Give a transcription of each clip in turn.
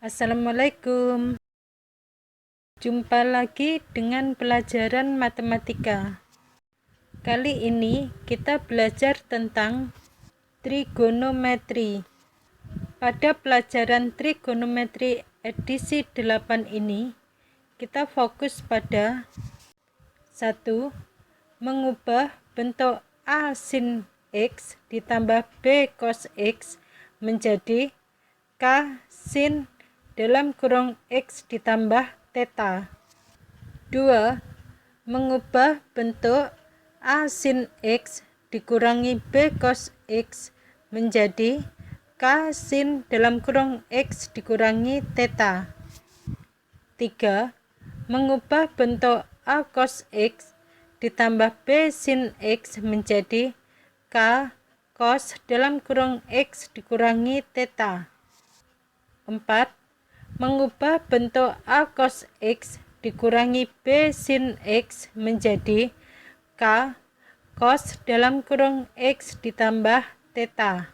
Assalamualaikum. Jumpa lagi dengan pelajaran matematika. Kali ini kita belajar tentang trigonometri. Pada pelajaran trigonometri edisi 8 ini, kita fokus pada 1. Mengubah bentuk A sin X ditambah B cos X menjadi K sin X ditambah theta. 2. Mengubah bentuk A sin X dikurangi B cos X menjadi K sin X dikurangi theta. 3. Mengubah bentuk A cos X ditambah B sin X menjadi K cos X dikurangi theta. 4. Mengubah bentuk A cos X dikurangi B sin X menjadi K cos X ditambah theta.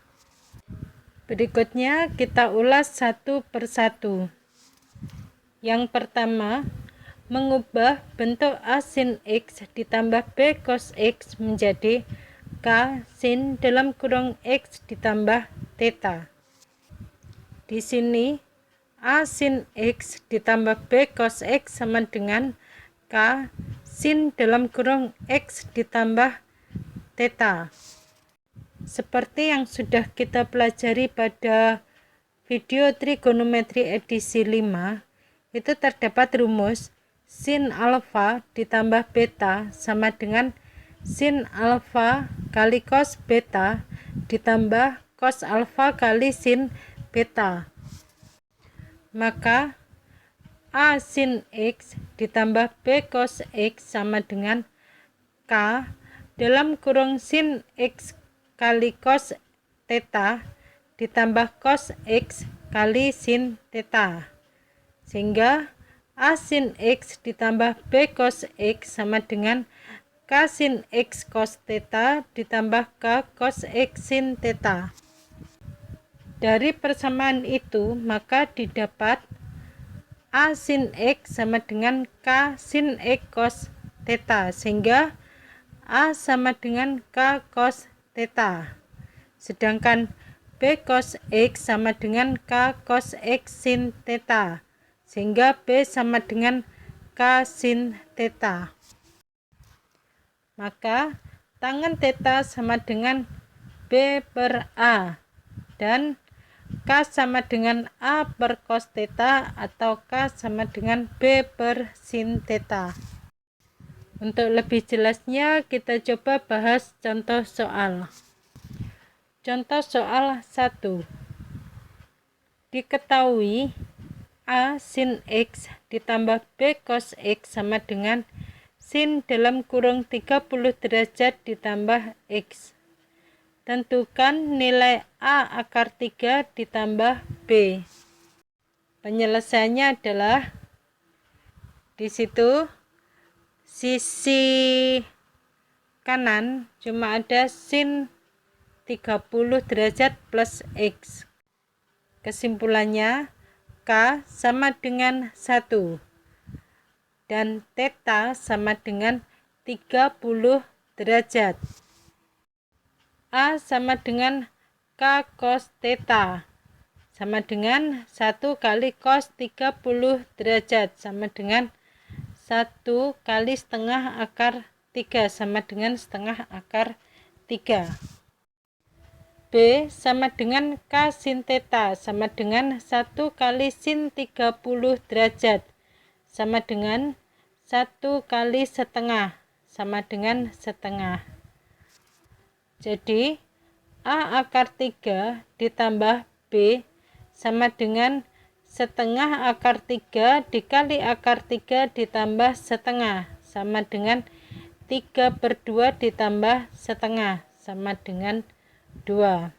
Berikutnya kita ulas satu persatu. Yang pertama, mengubah bentuk A sin X ditambah B cos X menjadi K sin X ditambah theta. Di sini A sin X ditambah B cos X sama dengan K sin X ditambah theta. Seperti yang sudah kita pelajari pada video trigonometri edisi 5, itu terdapat rumus sin alfa ditambah beta sama dengan sin alfa kali cos beta ditambah cos alfa kali sin beta. Maka A sin X ditambah B cos X sama dengan K sin X kali cos theta ditambah cos X kali sin theta. Sehingga A sin X ditambah B cos X sama dengan K sin X cos theta ditambah K cos X sin theta. Dari persamaan itu, maka didapat A sin X sama dengan K sin X cos theta, sehingga A sama dengan K cos theta. Sedangkan B cos X sama dengan K cos X sin theta, sehingga B sama dengan K sin theta. Maka tangen theta sama dengan B per A, dan K sama dengan A per cos theta atau K sama dengan B per sin theta. Untuk lebih jelasnya kita coba bahas contoh soal. Contoh soal 1. Diketahui A sin X ditambah B cos X sama dengan sin 30 derajat ditambah X. Tentukan nilai A akar 3 ditambah B. Penyelesaiannya adalah di situ sisi kanan cuma ada sin 30 derajat plus X. Kesimpulannya K sama dengan 1 dan theta sama dengan 30 derajat. A sama dengan K cos theta sama dengan 1 kali cos 30 derajat sama dengan 1 kali setengah akar 3 sama dengan setengah akar 3. B sama dengan K sin theta sama dengan 1 kali sin 30 derajat sama dengan 1 kali setengah sama dengan setengah. Jadi A akar 3 ditambah B sama dengan setengah akar 3 dikali akar 3 ditambah setengah sama dengan 3/2 ditambah setengah sama dengan 2.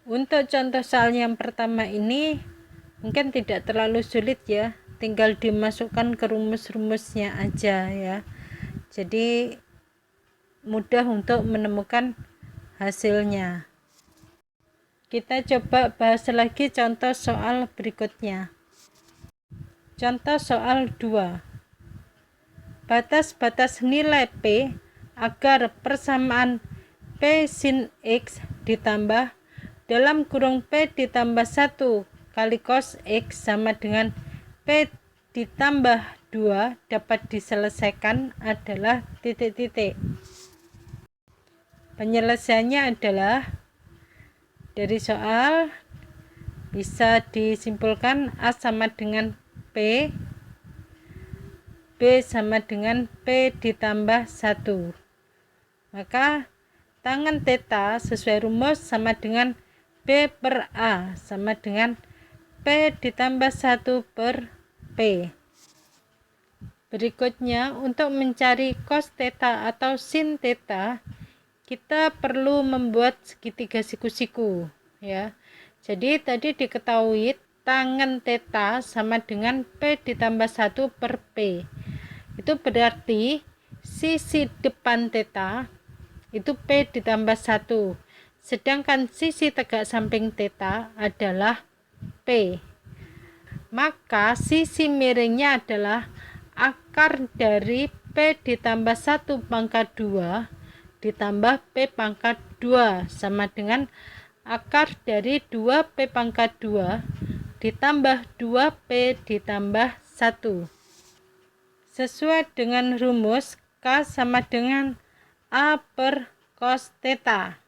Untuk contoh soal yang pertama ini mungkin tidak terlalu sulit ya, tinggal dimasukkan ke rumus-rumusnya aja ya. Jadi mudah untuk menemukan hasilnya. Kita coba bahas lagi contoh soal berikutnya. Contoh soal 2. Batas-batas nilai P agar persamaan P sin X ditambah dalam kurung P ditambah 1 kali cos X sama dengan P ditambah 2 dapat diselesaikan adalah titik-titik. Penyelesaiannya adalah dari soal bisa disimpulkan A sama dengan P, B sama dengan P ditambah 1. Maka tangen theta sesuai rumus sama dengan B per A sama dengan P ditambah 1 per P. Berikutnya, untuk mencari cos theta atau sin theta, kita perlu membuat segitiga siku-siku, ya. Jadi tadi diketahui tangen theta sama dengan P ditambah 1 per P. Itu berarti sisi depan theta itu P ditambah 1. Sedangkan sisi tegak samping theta adalah P. Maka sisi miringnya adalah akar dari P ditambah 1 pangkat 2 ditambah P pangkat 2 sama dengan akar dari 2P pangkat 2 ditambah 2P ditambah 1. Sesuai dengan rumus K sama dengan A per cos theta.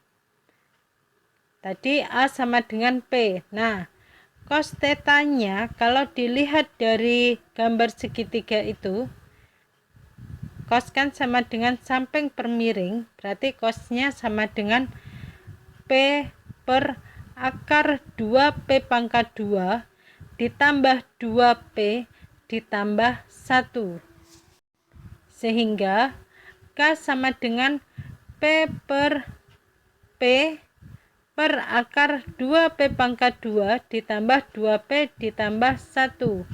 Tadi A sama dengan P. Nah, cos theta-nya kalau dilihat dari gambar segitiga itu, cos kan sama dengan samping per miring, berarti cosnya sama dengan P per akar 2P pangkat 2 ditambah 2P ditambah 1. Sehingga K sama dengan P per P per akar 2P pangkat 2 ditambah 2P ditambah 1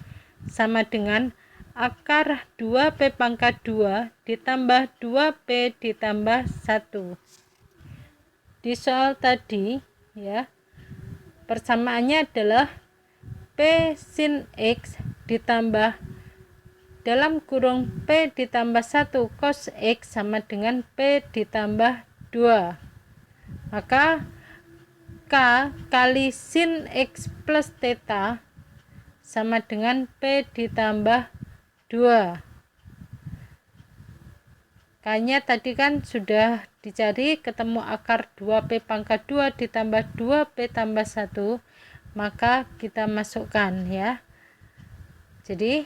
sama dengan akar 2P pangkat 2 ditambah 2P ditambah 1. Di soal tadi, ya, persamaannya adalah P sin X ditambah dalam kurung P ditambah 1 cos X sama dengan P ditambah 2. Maka K kali sin X plus theta sama dengan P ditambah 2. K-nya tadi kan sudah dicari, ketemu akar 2P pangkat 2 ditambah 2P tambah 1, maka kita masukkan, ya. Jadi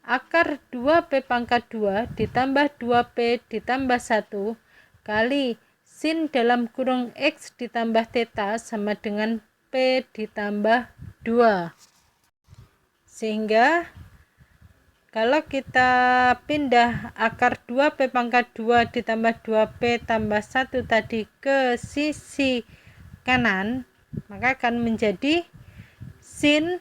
akar 2P pangkat 2 ditambah 2P ditambah 1 kali sin dalam kurung X ditambah theta sama dengan P ditambah 2. Sehingga kalau kita pindah akar 2P pangkat 2 ditambah 2P tambah 1 tadi ke sisi kanan, maka akan menjadi sin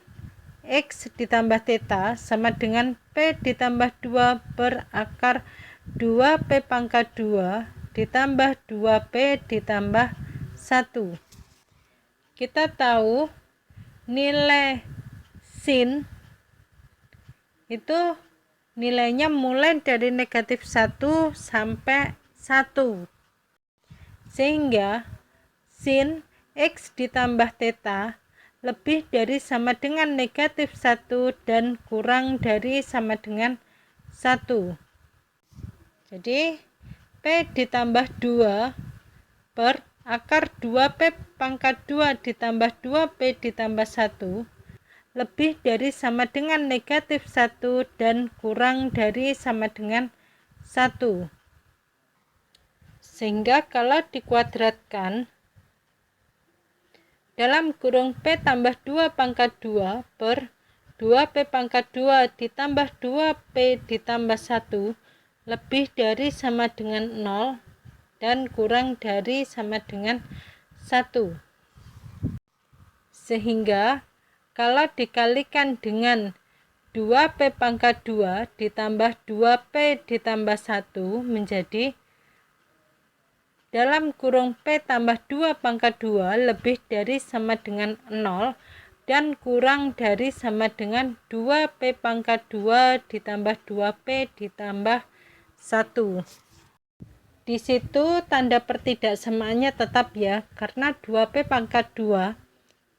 X ditambah theta sama dengan P ditambah 2 per akar 2P pangkat 2 ditambah 2P ditambah 1. Kita tahu nilai sin itu nilainya mulai dari negatif 1 sampai 1. Sehingga sin X ditambah theta lebih dari sama dengan negatif 1 dan kurang dari sama dengan 1. Jadi P ditambah 2 per akar 2P pangkat 2 ditambah 2P ditambah 1 lebih dari sama dengan negatif 1 dan kurang dari sama dengan 1. Sehingga kalau dikuadratkan dalam kurung P tambah 2 pangkat 2 per 2P pangkat 2 ditambah 2P ditambah 1 lebih dari sama dengan 0 dan kurang dari sama dengan 1. Sehingga kalau dikalikan dengan 2P pangkat 2 ditambah 2P ditambah 1 menjadi dalam kurung P tambah 2 pangkat 2 lebih dari sama dengan 0 dan kurang dari sama dengan 2P pangkat 2 ditambah 2P ditambah 1. Di situ tanda pertidaksamaannya tetap ya, karena 2P pangkat 2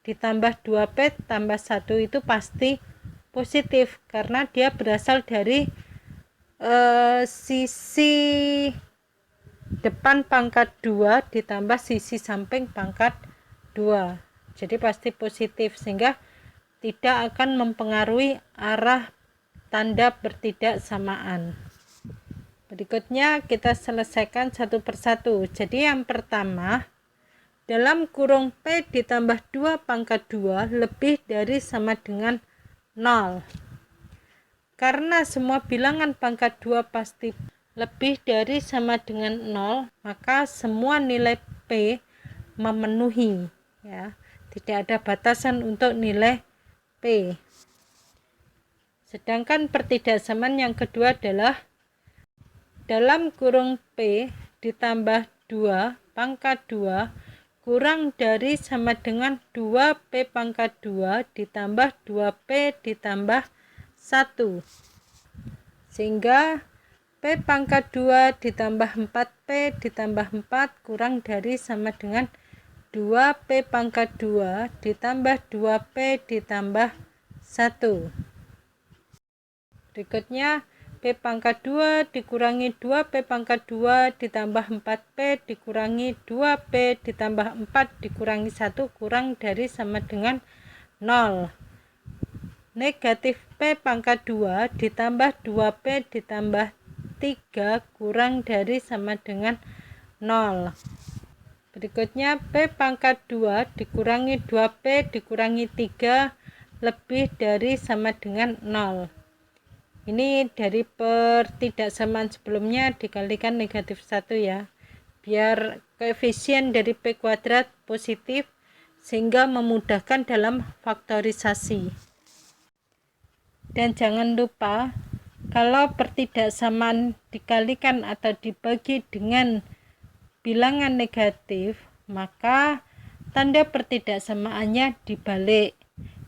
ditambah 2P tambah 1 itu pasti positif karena dia berasal dari sisi depan pangkat 2 ditambah sisi samping pangkat 2, jadi pasti positif, sehingga tidak akan mempengaruhi arah tanda pertidaksamaan. Berikutnya kita selesaikan satu persatu. Jadi yang pertama, dalam kurung P ditambah 2 pangkat 2 lebih dari sama dengan 0. Karena semua bilangan pangkat 2 pasti lebih dari sama dengan 0, maka semua nilai P memenuhi ya. Tidak ada batasan untuk nilai P. Sedangkan pertidaksamaan yang kedua adalah dalam kurung P ditambah 2 pangkat 2 kurang dari sama dengan 2P pangkat 2 ditambah 2P ditambah 1. Sehingga P pangkat 2 ditambah 4P ditambah 4 kurang dari sama dengan 2P pangkat 2 ditambah 2P ditambah 1. Berikutnya P pangkat 2 dikurangi 2P pangkat 2 ditambah 4P dikurangi 2P ditambah 4 dikurangi 1 kurang dari sama dengan 0. Negatif P pangkat 2 ditambah 2P ditambah 3 kurang dari sama dengan 0. Berikutnya P pangkat 2 dikurangi 2P dikurangi 3 lebih dari sama dengan 0. Ini dari pertidaksamaan sebelumnya dikalikan negatif 1 ya, biar koefisien dari P kuadrat positif sehingga memudahkan dalam faktorisasi. Dan jangan lupa, kalau pertidaksamaan dikalikan atau dibagi dengan bilangan negatif, maka tanda pertidaksamaannya dibalik.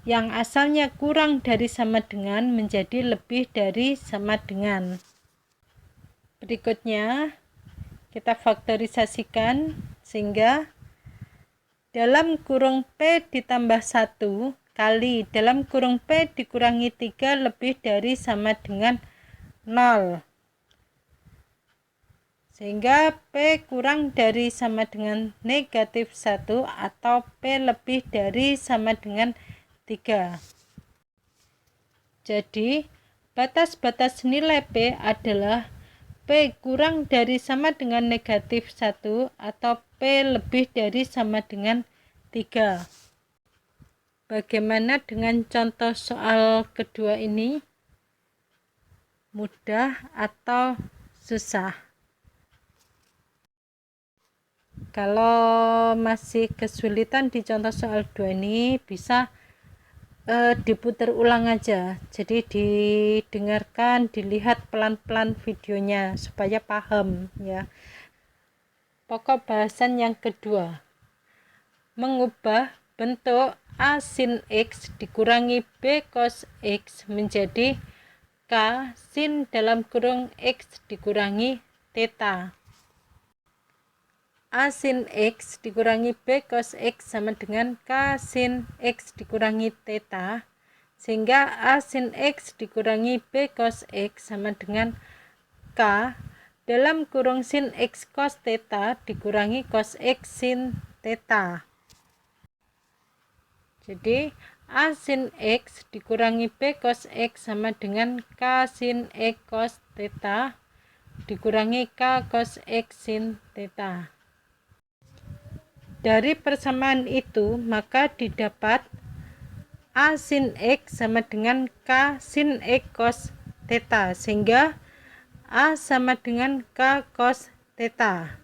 Yang asalnya kurang dari sama dengan menjadi lebih dari sama dengan. Berikutnya kita faktorisasikan sehingga dalam kurung P ditambah 1 kali dalam kurung P dikurangi 3 lebih dari sama dengan 0. Sehingga P kurang dari sama dengan negatif 1 atau P lebih dari sama dengan 3. Jadi batas-batas nilai P adalah P kurang dari sama dengan negatif 1 atau P lebih dari sama dengan 3. Bagaimana dengan contoh soal kedua ini? Mudah atau susah? Kalau masih kesulitan di contoh soal 2 ini bisa diputar ulang aja. Jadi didengarkan, dilihat pelan-pelan videonya supaya paham ya. Pokok bahasan yang kedua, mengubah bentuk A sin X dikurangi B cos X menjadi K sin dalam kurung X dikurangi theta. A sin X dikurangi B cos X sama dengan K sin X dikurangi theta, sehingga A sin X dikurangi B cos X sama dengan K dalam kurung sin X cos theta dikurangi cos X sin theta. Jadi A sin X dikurangi B cos X sama dengan K sin X cos theta dikurangi K cos X sin theta. Dari persamaan itu maka didapat A sin X sama dengan K sin X cos theta, sehingga A sama dengan K cos theta.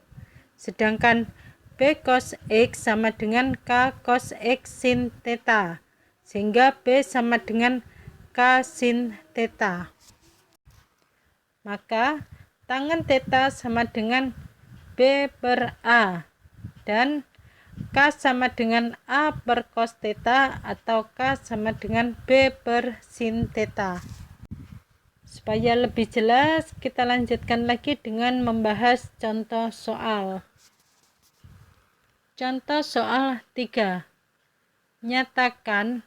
Sedangkan B cos X sama dengan K cos X sin theta, sehingga B sama dengan K sin theta. Maka tangen theta sama dengan B per A, dan K sama dengan A per cos theta atau K sama dengan B per sin theta. Supaya lebih jelas, kita lanjutkan lagi dengan membahas contoh soal. Contoh soal 3. Nyatakan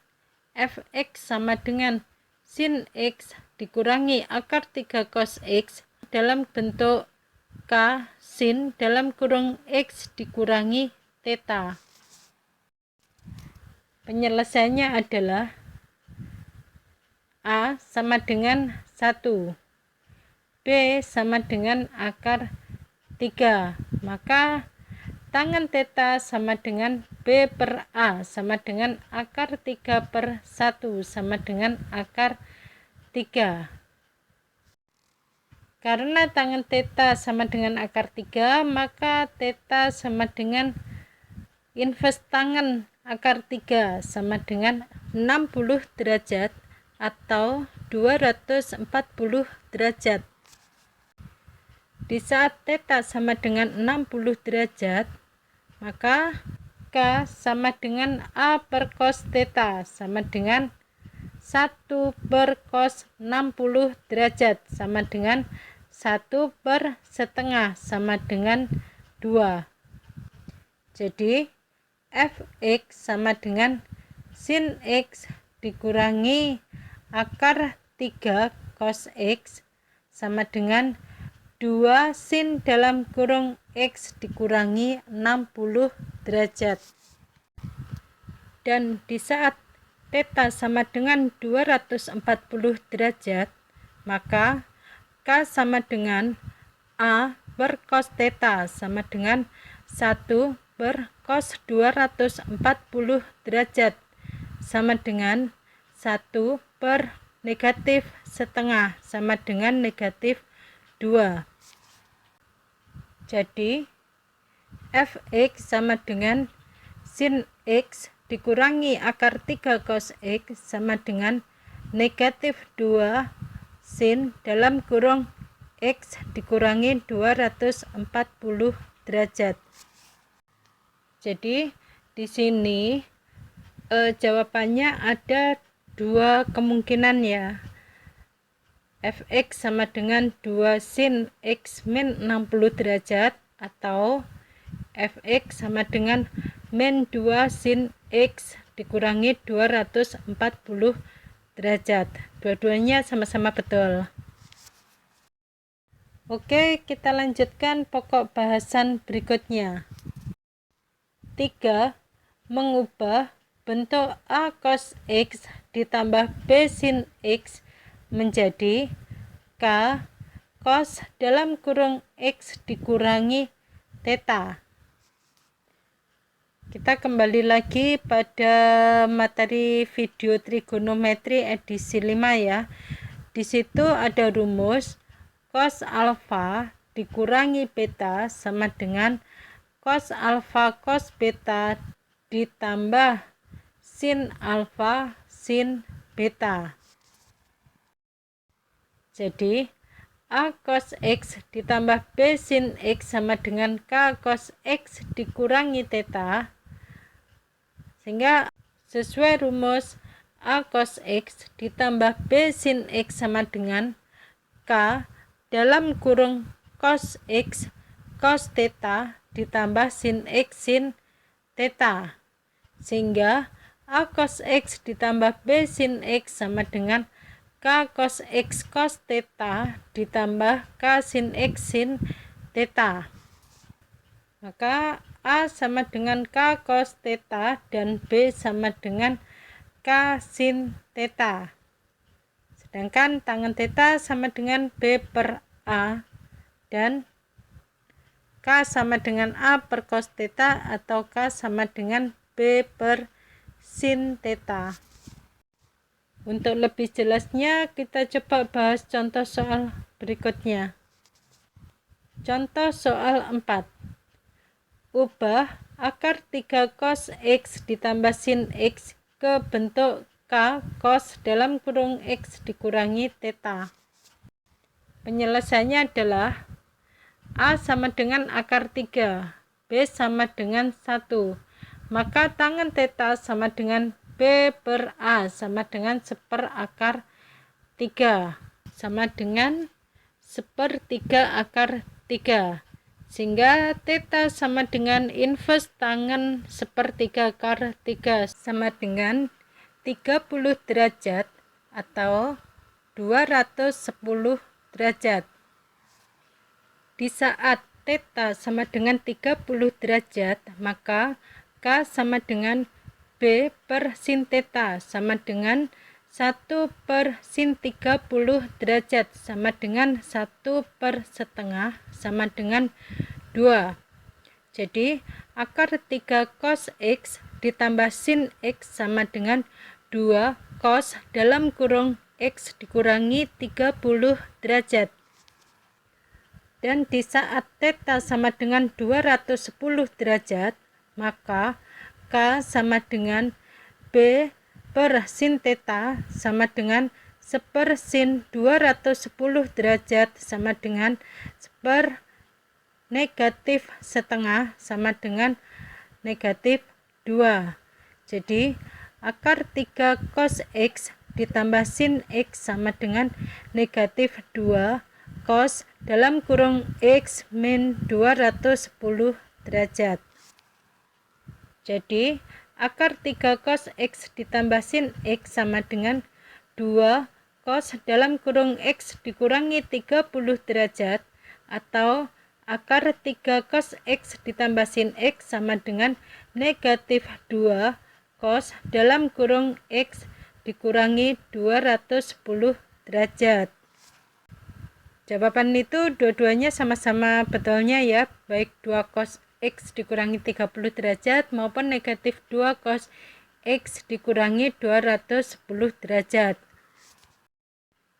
fx sama dengan sin x dikurangi akar 3 cos x dalam bentuk K sin dalam kurung X dikurangi theta. Penyelesaiannya adalah A sama dengan 1, B sama dengan akar 3, maka tangen theta sama dengan B per A sama dengan akar 3 per 1 sama dengan akar 3. Karena tangen theta sama dengan akar 3, maka theta sama dengan inverse tangen akar 3 sama dengan 60 derajat atau 240 derajat. Di saat theta sama dengan 60 derajat, maka K sama dengan A per cos theta sama dengan 1 per cos 60 derajat sama dengan 1 per setengah sama dengan 2. Jadi fx sama dengan sin x dikurangi akar 3 cos x sama dengan 2 sin dalam kurung x dikurangi 60 derajat. Dan di saat theta sama dengan 240 derajat, maka K sama dengan A per cos theta sama dengan 1 per cos 240 derajat sama dengan 1 per negatif setengah sama dengan negatif 2. Jadi fx sama dengan sin x dikurangi akar 3 cos x sama dengan negatif 2 sin dalam kurung x dikurangi 240 derajat. Jadi di sini jawabannya ada dua kemungkinan ya. Fx sama dengan 2 sin x min 60 derajat atau fx sama dengan min 2 sin x dikurangi 240 derajat. Dua-duanya sama-sama betul. Oke, kita lanjutkan pokok bahasan berikutnya. 3. Mengubah bentuk A cos X ditambah B sin X menjadi K cos dalam kurung X dikurangi theta. Kita kembali lagi pada materi video trigonometri edisi 5 ya. Di situ ada rumus cos alfa dikurangi beta sama dengan cos alfa cos beta ditambah sin alfa sin beta. Jadi A cos X ditambah B sin X sama dengan K cos X dikurangi theta, sehingga sesuai rumus A cos X ditambah B sin X sama dengan K dalam kurung cos X cos theta ditambah sin X sin theta, sehingga A cos X ditambah B sin X sama dengan K cos X cos theta ditambah K sin X sin theta. Maka A sama dengan K cos theta dan B sama dengan K sin theta. Sedangkan tangen theta sama dengan B per A dan K sama dengan A per cos theta atau K sama dengan B per sin theta. Untuk lebih jelasnya, kita coba bahas contoh soal berikutnya. Contoh soal 4. Ubah akar 3 cos X ditambah sin X ke bentuk K cos dalam kurung X dikurangi theta. Penyelesaiannya adalah A sama dengan akar 3, B sama dengan 1. Maka tangen theta sama dengan B per A sama dengan 1/akar 3 sama dengan 1/3 akar 3. Sehingga theta sama dengan inverse tangen 1/3 akar 3 sama dengan 30 derajat atau 210 derajat. Di saat theta sama dengan 30 derajat, maka K sama dengan B per sin theta sama dengan 1/sin 30 derajat sama dengan 1/setengah sama dengan 2. Jadi akar 3 cos X ditambah sin X sama dengan 2 cos dalam kurung X dikurangi 30 derajat. Dan di saat theta sama dengan 210 derajat, maka K sama dengan B per sin theta sama dengan 1/sin 210 derajat sama dengan 1/, negatif setengah sama dengan negatif 2. Jadi akar 3 cos X ditambah sin X sama dengan negatif 2 cos dalam kurung X min 210 derajat. Jadi akar 3 cos X ditambah sin X sama dengan 2 cos dalam kurung X dikurangi 30 derajat atau akar 3 cos X ditambah sin X sama dengan negatif 2 cos dalam kurung X dikurangi 210 derajat. Jawaban itu dua-duanya sama-sama betulnya ya, baik 2 cos X dikurangi 30 derajat maupun negatif 2 cos X dikurangi 210 derajat.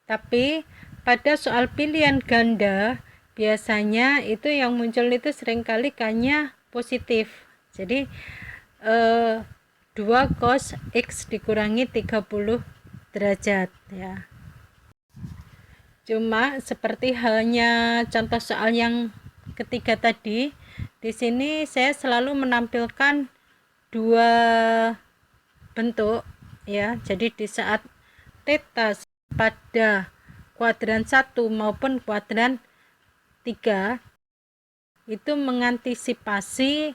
Tapi pada soal pilihan ganda biasanya itu yang muncul itu seringkali K-nya positif. Jadi 2 cos X dikurangi 30 derajat ya. Cuma seperti halnya contoh soal yang ketiga tadi, di sini saya selalu menampilkan dua bentuk ya. Jadi di saat theta pada kuadran 1 maupun kuadran 3 itu mengantisipasi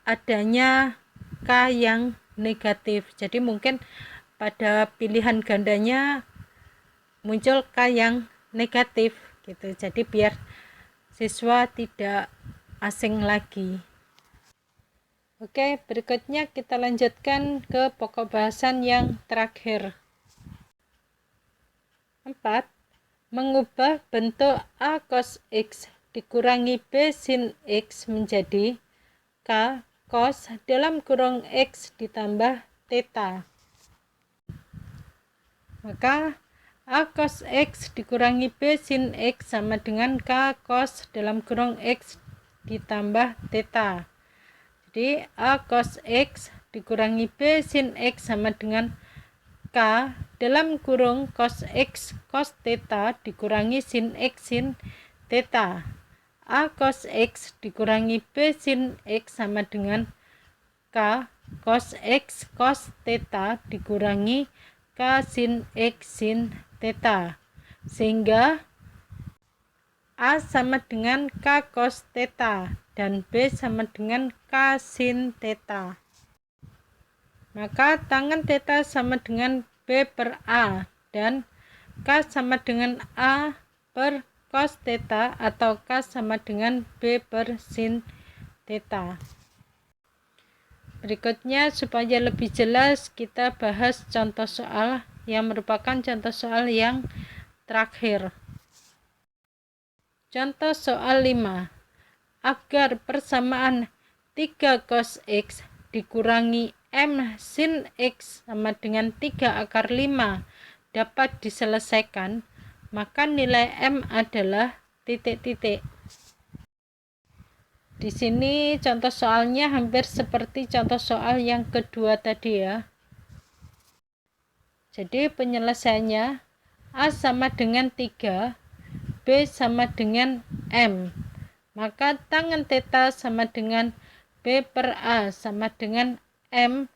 adanya K yang negatif. Jadi mungkin pada pilihan gandanya muncul K yang negatif gitu. Jadi biar siswa tidak asing lagi. Oke, berikutnya kita lanjutkan ke pokok bahasan yang terakhir. 4. Mengubah bentuk A cos X dikurangi B sin X menjadi K cos dalam kurung X ditambah theta. Maka A cos X dikurangi B sin X sama dengan K cos dalam kurung X ditambah theta. Jadi A cos X dikurangi B sin X sama dengan K dalam kurung cos X cos theta dikurangi sin X sin theta. A cos X dikurangi B sin X sama dengan K cos X cos theta dikurangi K sin X sin theta, sehingga A sama dengan K cos theta dan B sama dengan K sin theta. Maka tangen theta sama dengan B per A dan K sama dengan A per cos theta atau K sama dengan B per sin theta. Berikutnya supaya lebih jelas kita bahas contoh soal yang merupakan contoh soal yang terakhir. Contoh soal 5. Agar persamaan 3 cos X dikurangi M sin X sama dengan 3 akar 5 dapat diselesaikan, maka nilai M adalah titik-titik. Di sini contoh soalnya hampir seperti contoh soal yang kedua tadi ya. Jadi penyelesaiannya A sama dengan 3, B sama dengan M. Maka tangen theta sama dengan B per A sama dengan M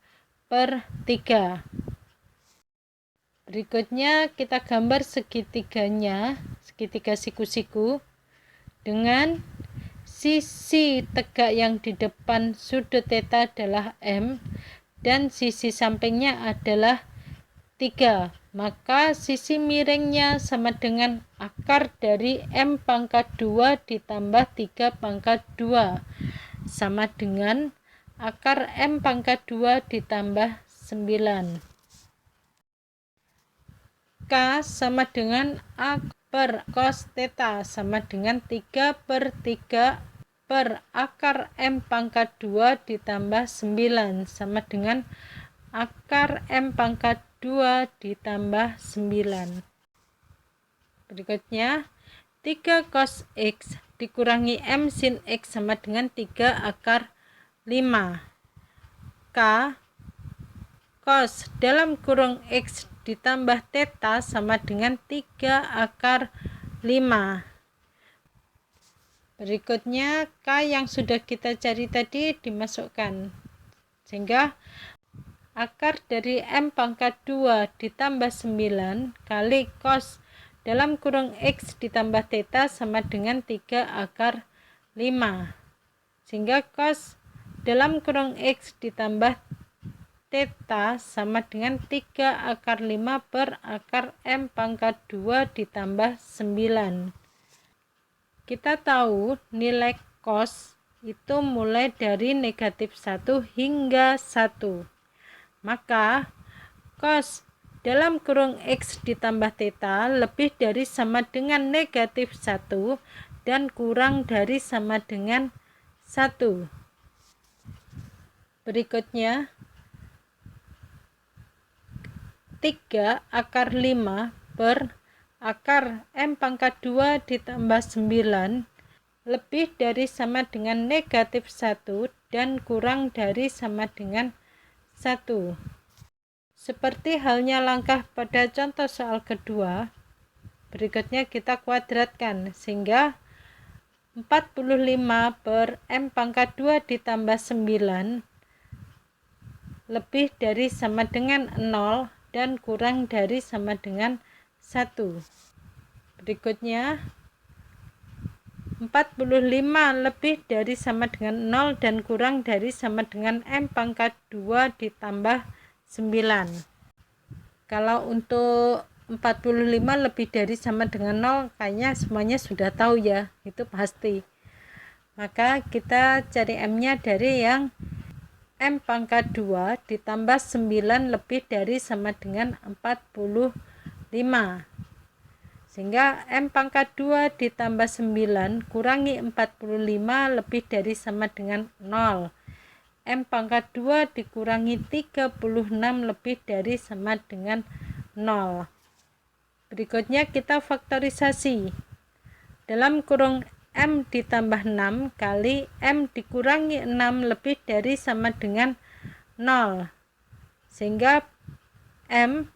per 3. Berikutnya kita gambar segitiganya, segitiga siku-siku, dengan sisi tegak yang di depan sudut theta adalah M dan sisi sampingnya adalah 3. Maka sisi miringnya sama dengan akar dari M pangkat 2 ditambah 3 pangkat 2 sama dengan akar M pangkat 2 ditambah 9. K sama dengan A per cos theta sama dengan 3 per 3 per akar M pangkat 2 ditambah 9 sama dengan akar M pangkat 2 ditambah 9. Berikutnya 3 cos X dikurangi M sin X sama dengan 3 akar 5. K cos dalam kurung X ditambah theta sama dengan 3 akar 5. Berikutnya K yang sudah kita cari tadi dimasukkan, sehingga akar dari M pangkat 2 ditambah 9 kali cos dalam kurung X ditambah theta sama dengan 3 akar 5, sehingga cos dalam kurung X ditambah theta sama dengan 3 akar 5 per akar M pangkat 2 ditambah 9. Kita tahu nilai cos itu mulai dari negatif 1 hingga 1. Maka cos dalam kurung X ditambah theta lebih dari sama dengan negatif 1 dan kurang dari sama dengan 1. Berikutnya 3 akar 5 per akar M pangkat 2 ditambah 9 lebih dari sama dengan negatif 1 dan kurang dari sama dengan 1. Seperti halnya langkah pada contoh soal kedua, berikutnya kita kuadratkan sehingga 45 per M pangkat 2 ditambah 9 lebih dari sama dengan 0 dan kurang dari sama dengan 1. Berikutnya 45 lebih dari sama dengan 0 dan kurang dari sama dengan M pangkat 2 ditambah 9. Kalau untuk 45 lebih dari sama dengan 0 kayaknya semuanya sudah tahu ya, itu pasti. Maka kita cari M-nya dari yang M pangkat 2 ditambah 9 lebih dari sama dengan 45. Sehingga M pangkat 2 ditambah 9 kurangi 45 lebih dari sama dengan 0. M pangkat 2 dikurangi 36 lebih dari sama dengan 0. Berikutnya kita faktorisasi. Dalam kurung M ditambah 6 kali M dikurangi 6 lebih dari sama dengan 0, sehingga M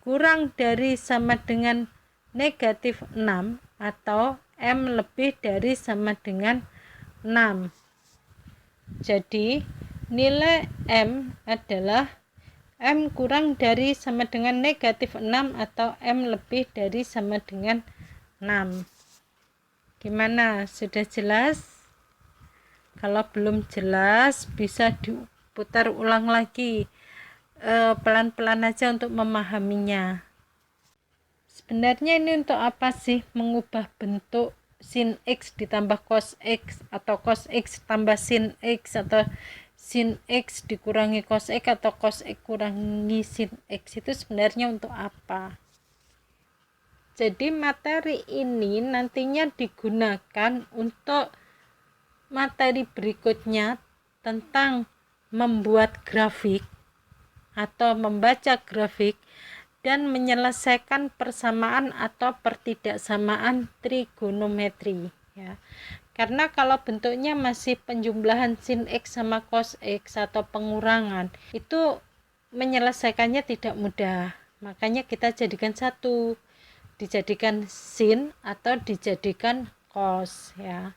kurang dari sama dengan negatif 6 atau M lebih dari sama dengan 6. Jadi nilai M adalah M kurang dari sama dengan negatif 6 atau M lebih dari sama dengan 6. Gimana? Sudah jelas? Kalau belum jelas bisa diputar ulang lagi pelan-pelan aja untuk memahaminya. Sebenarnya ini untuk apa sih mengubah bentuk sin X ditambah cos X atau cos X tambah sin X atau sin X dikurangi cos X atau cos X kurangi sin X, itu sebenarnya untuk apa? Jadi materi ini nantinya digunakan untuk materi berikutnya tentang membuat grafik atau membaca grafik dan menyelesaikan persamaan atau pertidaksamaan trigonometri ya. Karena kalau bentuknya masih penjumlahan sin X sama cos X atau pengurangan, itu menyelesaikannya tidak mudah. Makanya kita jadikan satu. dijadikan sin atau dijadikan cos ya.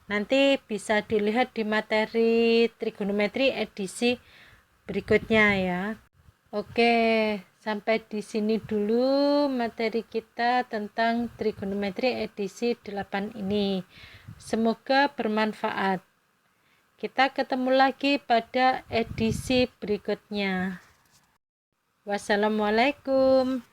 Nanti bisa dilihat di materi trigonometri edisi berikutnya ya. Oke, sampai di sini dulu materi kita tentang trigonometri edisi 8 ini. Semoga bermanfaat. Kita ketemu lagi pada edisi berikutnya. Wassalamualaikum.